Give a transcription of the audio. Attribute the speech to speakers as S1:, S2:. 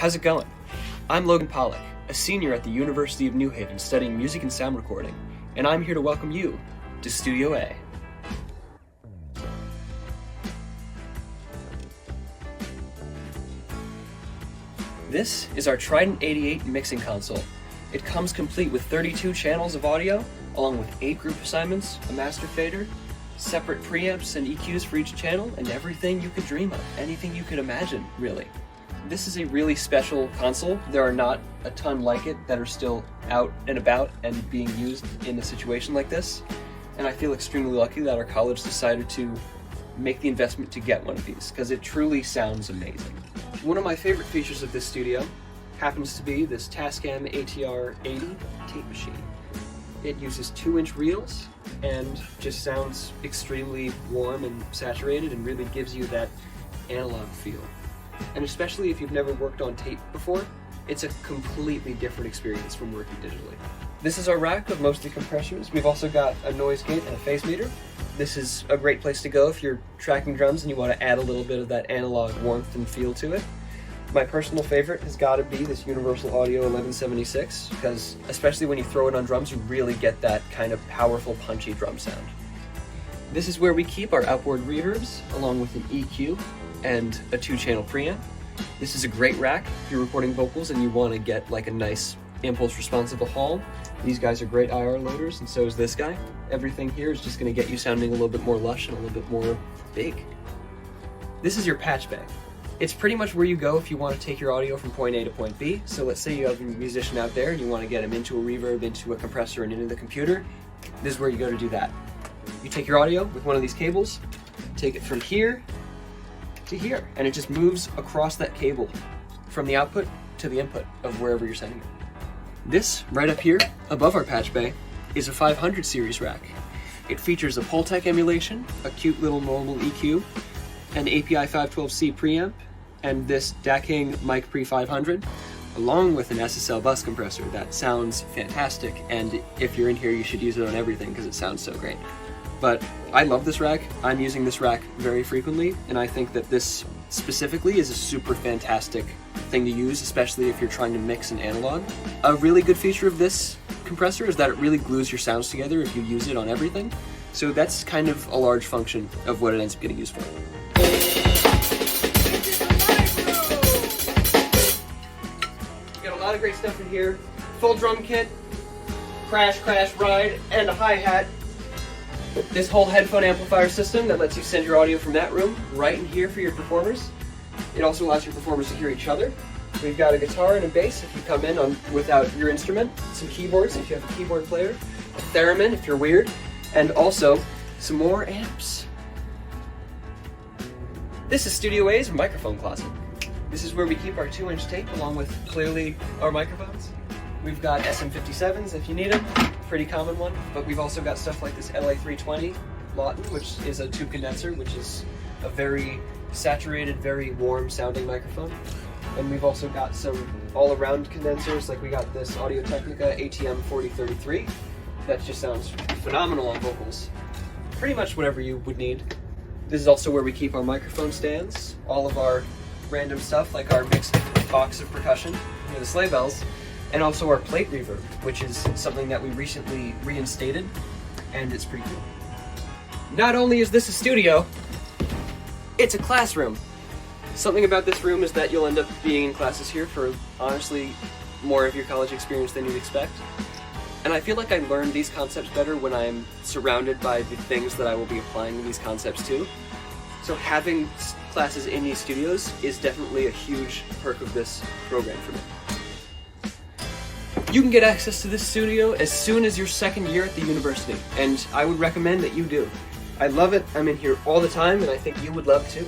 S1: How's it going? I'm Logan Pollak, a senior at the University of New Haven studying music and sound recording, and I'm here to welcome you to Studio A. This is our Trident 88 mixing console. It comes complete with 32 channels of audio, along with 8 group assignments, a master fader, separate preamps and EQs for each channel, and everything you could dream of, anything you could imagine, really. This is a really special console. There are not a ton like it that are still out and about and being used in a situation like this, and I feel extremely lucky that our college decided to make the investment to get one of these, because it truly sounds amazing. One of my favorite features of this studio happens to be this Tascam ATR 80 tape machine. It uses 2-inch reels and just sounds extremely warm and saturated and really gives you that analog feel. And especially if you've never worked on tape before, it's a completely different experience from working digitally. This is our rack of mostly compressors. We've also got a noise gate and a phase meter. This is a great place to go if you're tracking drums and you want to add a little bit of that analog warmth and feel to it. My personal favorite has got to be this Universal Audio 1176, because especially when you throw it on drums, you really get that kind of powerful, punchy drum sound. This is where we keep our outboard reverbs, along with an EQ and a 2-channel preamp. This is a great rack if you're recording vocals and you want to get like a nice impulse responsive haul. These guys are great IR loaders, and so is this guy. Everything here is just going to get you sounding a little bit more lush and a little bit more big. This is your patch bay. It's pretty much where you go if you want to take your audio from point A to point B. So let's say you have a musician out there and you want to get him into a reverb, into a compressor, and into the computer. This is where you go to do that. You take your audio with one of these cables, take it from here to here, and it just moves across that cable from the output to the input of wherever you're sending it. This, right up here, above our patch bay, is a 500 series rack. It features a Pultec emulation, a cute little normal EQ, an API 512C preamp, and this DAC Mic Pre 500, along with an SSL bus compressor that sounds fantastic, and if you're in here you should use it on everything because it sounds so great. But I love this rack. I'm using this rack very frequently, and I think that this specifically is a super fantastic thing to use, especially if you're trying to mix an analog. A really good feature of this compressor is that it really glues your sounds together if you use it on everything. So that's kind of a large function of what it ends up getting used for. Got a lot of great stuff in here. Full drum kit, crash, ride, and a hi-hat. This whole headphone amplifier system that lets you send your audio from that room right in here for your performers. It also allows your performers to hear each other. We've got a guitar and a bass if you come in without your instrument, some keyboards if you have a keyboard player, a theremin if you're weird, and also some more amps. This is Studio A's microphone closet. This is where we keep our 2-inch tape along with clearly our microphones. We've got SM57s if you need them, pretty common one, but we've also got stuff like this LA320 Lawton, which is a tube condenser, which is a very saturated, very warm sounding microphone. And we've also got some all-around condensers, like we got this Audio Technica ATM 4033 that just sounds phenomenal on vocals. Pretty much whatever you would need. This is also where we keep our microphone stands, all of our random stuff like our mixed box of percussion, the sleigh bells, and also our plate reverb, which is something that we recently reinstated, and it's pretty cool. Not only is this a studio, it's a classroom. Something about this room is that you'll end up being in classes here for, honestly, more of your college experience than you'd expect. And I feel like I learn these concepts better when I'm surrounded by the things that I will be applying these concepts to. So having classes in these studios is definitely a huge perk of this program for me. You can get access to this studio as soon as your second year at the university, and I would recommend that you do. I love it, I'm in here all the time, and I think you would love too.